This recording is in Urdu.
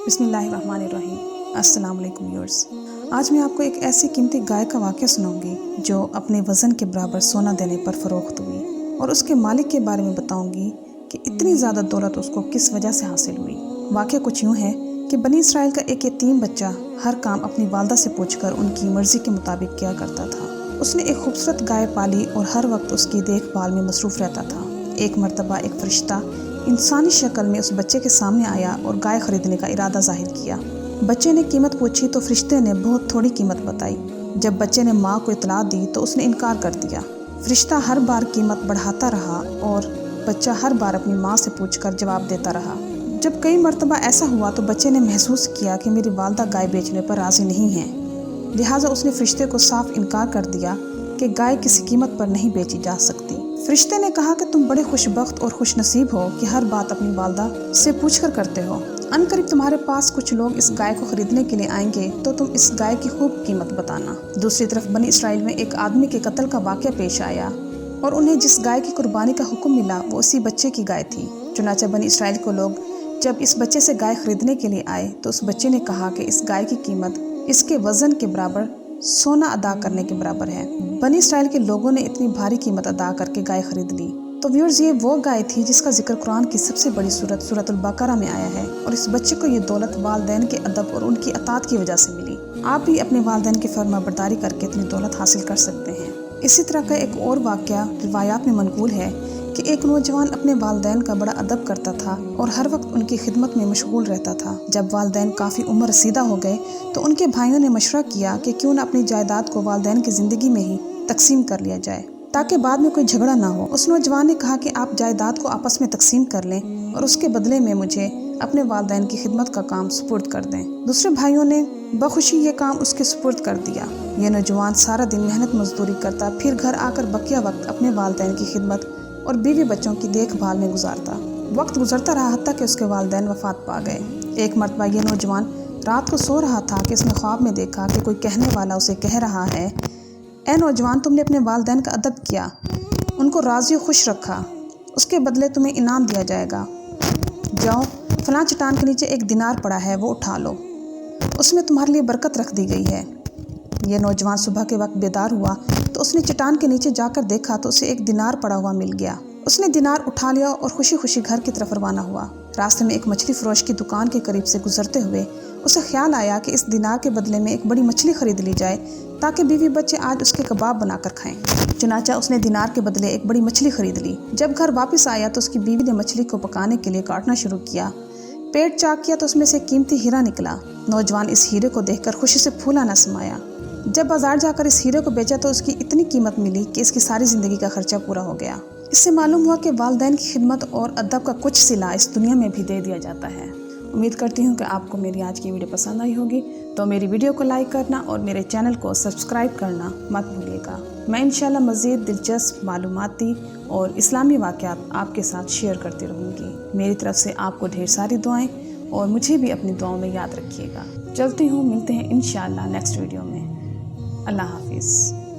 بسم اللہ الرحمن الرحیم۔ السلام علیکم ویورز۔ آج میں آپ کو ایک ایسی قیمتی گائے کا واقعہ سناؤں گی جو اپنے وزن کے برابر سونا دینے پر فروخت ہوئی، اور اس کے مالک کے بارے میں بتاؤں گی کہ اتنی زیادہ دولت اس کو کس وجہ سے حاصل ہوئی۔ واقعہ کچھ یوں ہے کہ بنی اسرائیل کا ایک یتیم بچہ ہر کام اپنی والدہ سے پوچھ کر ان کی مرضی کے مطابق کیا کرتا تھا۔ اس نے ایک خوبصورت گائے پالی اور ہر وقت اس کی دیکھ بھال میں مصروف رہتا تھا۔ ایک مرتبہ ایک فرشتہ انسانی شکل میں اس بچے کے سامنے آیا اور گائے خریدنے کا ارادہ ظاہر کیا۔ بچے نے قیمت پوچھی تو فرشتے نے بہت تھوڑی قیمت بتائی۔ جب بچے نے ماں کو اطلاع دی تو اس نے انکار کر دیا۔ فرشتہ ہر بار قیمت بڑھاتا رہا اور بچہ ہر بار اپنی ماں سے پوچھ کر جواب دیتا رہا۔ جب کئی مرتبہ ایسا ہوا تو بچے نے محسوس کیا کہ میری والدہ گائے بیچنے پر راضی نہیں ہیں، لہٰذا اس نے فرشتے کو صاف انکار کر دیا کہ گائے کسی قیمت پر نہیں بیچی جا سکتی۔ فرشتے نے کہا کہ تم بڑے خوش بخت اور خوش نصیب ہو کہ ہر بات اپنی والدہ سے پوچھ کر کرتے ہو۔ عنقریب تمہارے پاس کچھ لوگ اس گائے کو خریدنے کے لیے آئیں گے تو تم اس گائے کی خوب قیمت بتانا۔ دوسری طرف بنی اسرائیل میں ایک آدمی کے قتل کا واقعہ پیش آیا اور انہیں جس گائے کی قربانی کا حکم ملا وہ اسی بچے کی گائے تھی۔ چنانچہ بنی اسرائیل کو لوگ جب اس بچے سے گائے خریدنے کے لیے آئے تو اس بچے نے کہا کہ اس گائے کی قیمت اس کے وزن کے برابر سونا ادا کرنے کے برابر ہے۔ بنی اسرائیل کے لوگوں نے اتنی بھاری قیمت ادا کر کے گائے خرید لی۔ تو ویورز، یہ وہ گائے تھی جس کا ذکر قرآن کی سب سے بڑی سورۃ البقرہ میں آیا ہے، اور اس بچے کو یہ دولت والدین کے ادب اور ان کی اطاعت کی وجہ سے ملی۔ آپ بھی اپنے والدین کی فرما برداری کر کے اتنی دولت حاصل کر سکتے ہیں۔ اسی طرح کا ایک اور واقعہ روایات میں منقول ہے کہ ایک نوجوان اپنے والدین کا بڑا ادب کرتا تھا اور ہر وقت ان کی خدمت میں مشغول رہتا تھا۔ جب والدین کافی عمر رسیدہ ہو گئے تو ان کے بھائیوں نے مشورہ کیا کہ کیوں نہ اپنی جائیداد کو والدین کی زندگی میں ہی تقسیم کر لیا جائے تاکہ بعد میں کوئی جھگڑا نہ ہو۔ اس نوجوان نے کہا کہ آپ جائیداد کو آپس میں تقسیم کر لیں اور اس کے بدلے میں مجھے اپنے والدین کی خدمت کا کام سپرد کر دیں۔ دوسرے بھائیوں نے بخوشی یہ کام اس کے سپرد کر دیا۔ یہ نوجوان سارا دن محنت مزدوری کرتا، پھر گھر آ کر بقیہ وقت اپنے والدین کی خدمت اور بیوی بچوں کی دیکھ بھال میں گزارتا۔ وقت گزرتا رہا حتیٰ کہ اس کے والدین وفات پا گئے۔ ایک مرتبہ یہ نوجوان رات کو سو رہا تھا کہ اس نے خواب میں دیکھا کہ کوئی کہنے والا اسے کہہ رہا ہے، اے نوجوان، تم نے اپنے والدین کا ادب کیا، ان کو راضی و خوش رکھا، اس کے بدلے تمہیں انعام دیا جائے گا۔ جاؤ، فلاں چٹان کے نیچے ایک دینار پڑا ہے، وہ اٹھا لو، اس میں تمہارے لیے برکت رکھ دی گئی ہے۔ یہ نوجوان صبح کے وقت بیدار ہوا تو اس نے چٹان کے نیچے جا کر دیکھا تو اسے ایک دینار پڑا ہوا مل گیا۔ اس نے دینار اٹھا لیا اور خوشی خوشی گھر کی طرف روانہ ہوا۔ راستے میں ایک مچھلی فروش کی دکان کے قریب سے گزرتے ہوئے اسے خیال آیا کہ اس دینار کے بدلے میں ایک بڑی مچھلی خرید لی جائے تاکہ بیوی بچے آج اس کے کباب بنا کر کھائیں۔ چنانچہ اس نے دینار کے بدلے ایک بڑی مچھلی خرید لی۔ جب گھر واپس آیا تو اس کی بیوی نے مچھلی کو پکانے کے لیے کاٹنا شروع کیا۔ پیٹ چاک کیا تو اس میں سے قیمتی ہیرا نکلا۔ نوجوان اس ہیرے کو دیکھ کر خوشی سے پھولا نہ سمایا۔ جب بازار جا کر اس ہیرے کو بیچا تو اس کی اتنی قیمت ملی کہ اس کی ساری زندگی کا خرچہ پورا ہو گیا۔ اس سے معلوم ہوا کہ والدین کی خدمت اور ادب کا کچھ صلہ اس دنیا میں بھی دے دیا جاتا ہے۔ امید کرتی ہوں کہ آپ کو میری آج کی ویڈیو پسند آئی ہوگی، تو میری ویڈیو کو لائک کرنا اور میرے چینل کو سبسکرائب کرنا مت بھولیے گا۔ میں انشاءاللہ مزید دلچسپ معلوماتی اور اسلامی واقعات آپ کے ساتھ شیئر کرتی رہوں گی۔ میری طرف سے آپ کو ڈھیر ساری دعائیں، اور مجھے بھی اپنی دعاؤں میں یاد رکھیے گا۔ چلتی ہوں، ملتے ہیں انشاءاللہ نیکسٹ ویڈیو میں۔ اللہ حافظ۔